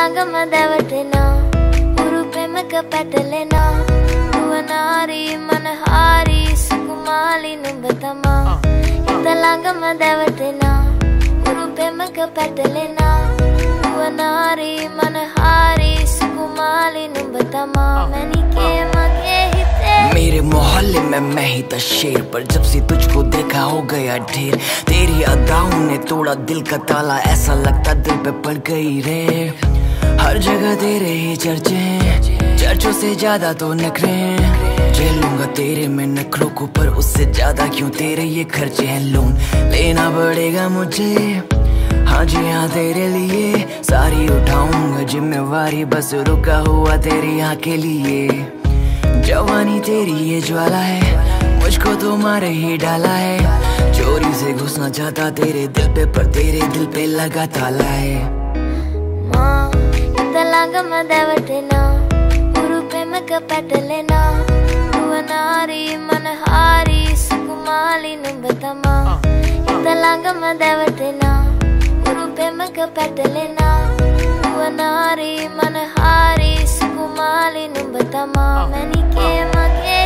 italagamadavatena urupemaka patalena uvanari manahari sukumali numbatama italagamadavatena urupemaka patalena uvanari manahari sukumali numbatama manike mage hite मेरे मोहल्ले में मैं ही था शेर, पर जब से तुझको देखा हो गया ढेर। तेरी अदाओं ने तोड़ा दिल का ताला, ऐसा लगता दिल पे पड़ गई रे। हर जगह तेरे ही चर्चे हैं, चर्चों से ज्यादा तो नखरे हैं। झेलूंगा तेरे में नखरों को, पर उससे ज्यादा क्यों तेरे ये खर्चे हैं। लोन लेना पड़ेगा मुझे, हाँ जी हाँ तेरे लिए सारी उठाऊंगा जिम्मेवारी, बस रुका हुआ तेरी यहाँ के लिए। जवानी तेरी ये ज्वाला है, मुझको तो मारे ही डाला है। चोरी से घुसना चाहता तेरे दिल पे, पर तेरे दिल पे लगा ताला है। माँ italagamadavatena urupemaka patalena uvanari manahari sukumali numbatama italagamadavatena urupemaka patalena uvanari manahari sukumali numbatama manike mage